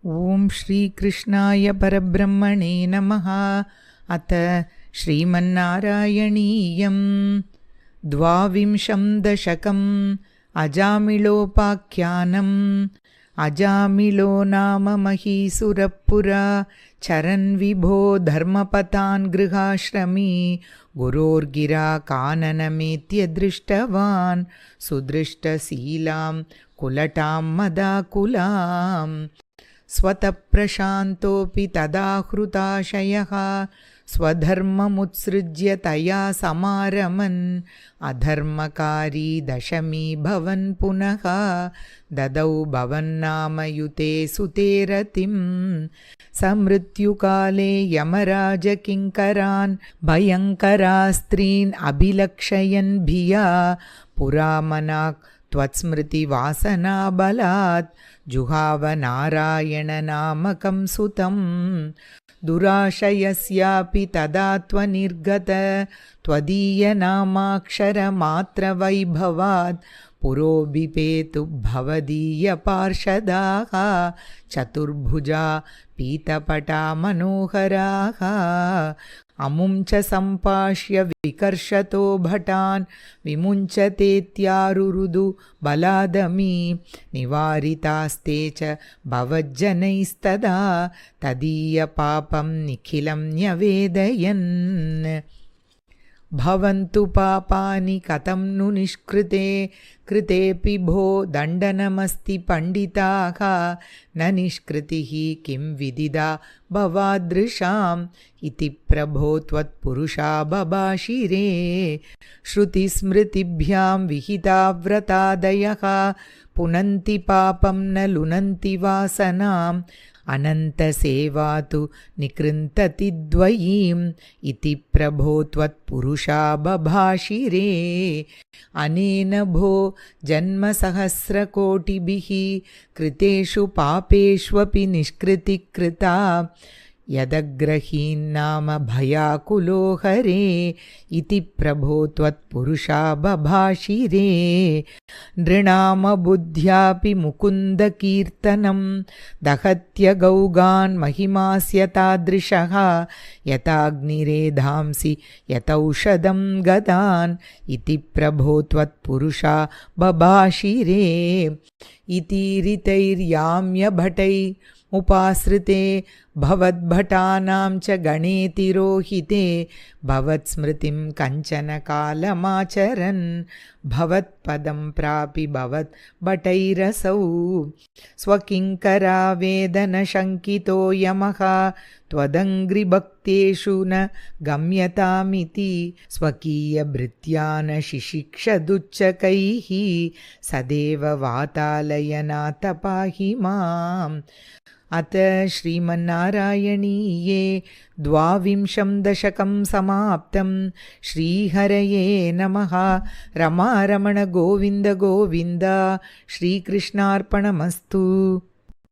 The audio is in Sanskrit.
ओम श्रीकृष्णाय परब्रह्मणे नमः। अथ श्रीमन्नारायणीयं द्वाविंशं दशकम् अजामिलोपाख्यानम्। अजामिलो नाम महीसुरपुरा चरन् विभो धर्मपतान् गृहाश्रमी गुरोर्गिरा काननमेत्य दृष्टवान् सुदृष्टशीलां कुलटां मदाकुलाम्। स्वतः प्रशान्तोऽपि तदाहृताशयः स्वधर्ममुत्सृज्य तया समारमन् अधर्मकारी दशमी भवन् पुनः ददौ भवन्नामयुते सुते रतिम्। समृत्युकाले यमराजकिङ्करान् भयङ्करास्त्रीन् अभिलक्षयन् भिया पुरामनाक् त्वत्स्मृतिवासनाबलात् जुहाव नारायणनामकं सुतं। दुराशयस्यापि तदा त्वनिर्गत त्वदीयनामाक्षरमात्रवैभवात् पुरोभिपेतु भवदीयपार्षदाः चतुर्भुजा पीतपटा मनोहराः। अमुं च सम्पाश्य विकर्षतो भटान् विमुञ्चतेत्यारुरुदु बलादमी निवारितास्ते च भवज्जनैस्तदा तदीयपापं निखिलं न्यवेदयन्। भवन्तु पापानि कथं नु निष्कृते कृतेऽपि भो दण्डनमस्ति पण्डिताः न निष्कृतिः किं विदिदा भवादृशाम् इति प्रभो त्वत्पुरुषा बभाषिरे। श्रुतिस्मृतिभ्यां विहिता व्रतादयः पुनन्ति पापं न लुनन्ति वासनाम् अनन्तसेवा तु निकृन्तति द्वयीम् इति प्रभो त्वत्पुरुषा बभाषिरे। अनेन भो जन्मसहस्रकोटिभिः कृतेषु पापेष्वपि निष्कृतिः कृता यदग्रहीन्नाम भयाकुलो हरे इति प्रभो त्वत्पुरुषा बभाषिरे। नृणामबुद्ध्यापि मुकुन्दकीर्तनं दहत्यगौगान् महिमास्य तादृशः यथाग्निरेधांसि यथौषधं गदान् इति प्रभो त्वत्पुरुषा बभाषिरे। इतीरितैर्याम्यभटै उपाश्रिते भवद्भटानां च गणे तिरोहिते भवत्स्मृतिं कञ्चन कालमाचरन् भवत्पदं प्रापि भवद्भटैरसौ स्वकिङ्करावेदनशङ्कितो यमः त्वदङ्घ्रिभक्तेषु न गम्यतामिति स्वकीयभृत्या न शिशिक्षदुच्चकैः सदेव वातालयनाथ पाहि माम्। अत श्रीमन्नारायणीये द्वाविंशं दशकं समाप्तं। श्रीहरये नमः। रमारमण गोविन्द गोविन्द। श्रीकृष्णार्पणमस्तु।